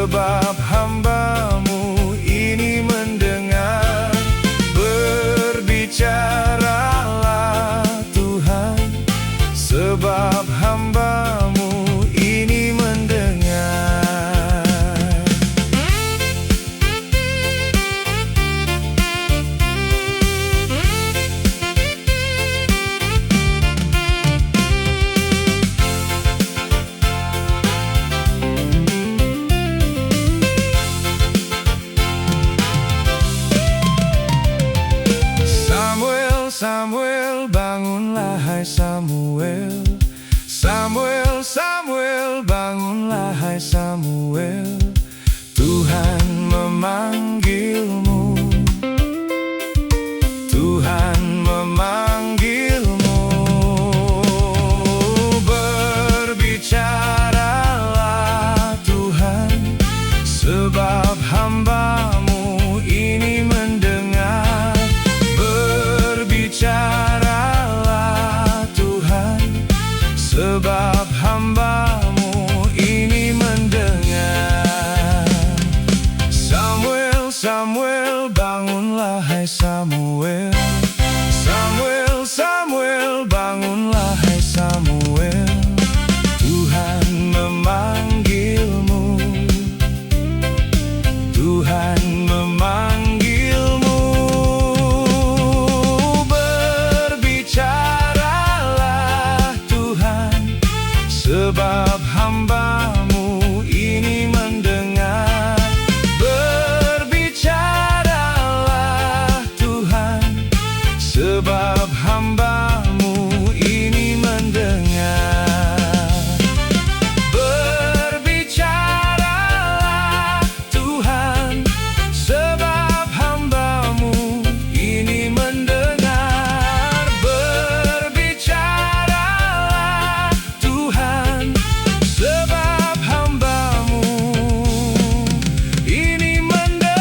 sebab hamba-Mu ini mendengar. Berbicaralah Tuhan, sebab hamba-Mu ini mendengar. Samuel, Samuel, bangunlah hai Samuel. Samuel, Samuel, bangunlah hai Samuel. Tuhan memanggilmu, Tuhan memanggilmu. Berbicaralah Tuhan, sebab hamba-Mu ini mendengar. Berbicaralah Tuhan, sebab hamba-Mu ini mendengar. Samuel, Samuel, bangunlah hai Samuel. Samuel, Samuel, bangunlah hai Samuel. Tuhan memanggilmu, Tuhan memanggilmu. Berbicaralah Tuhan, sebab hamba-Mu ini mendengar. Berbicaralah Tuhan, sebab hamba-Mu ini mendengar. Berbicaralah Tuhan, sebab hamba-Mu ini mendengar. Berbicaralah Tuhan, sebab hamba-Mu ini mendengar.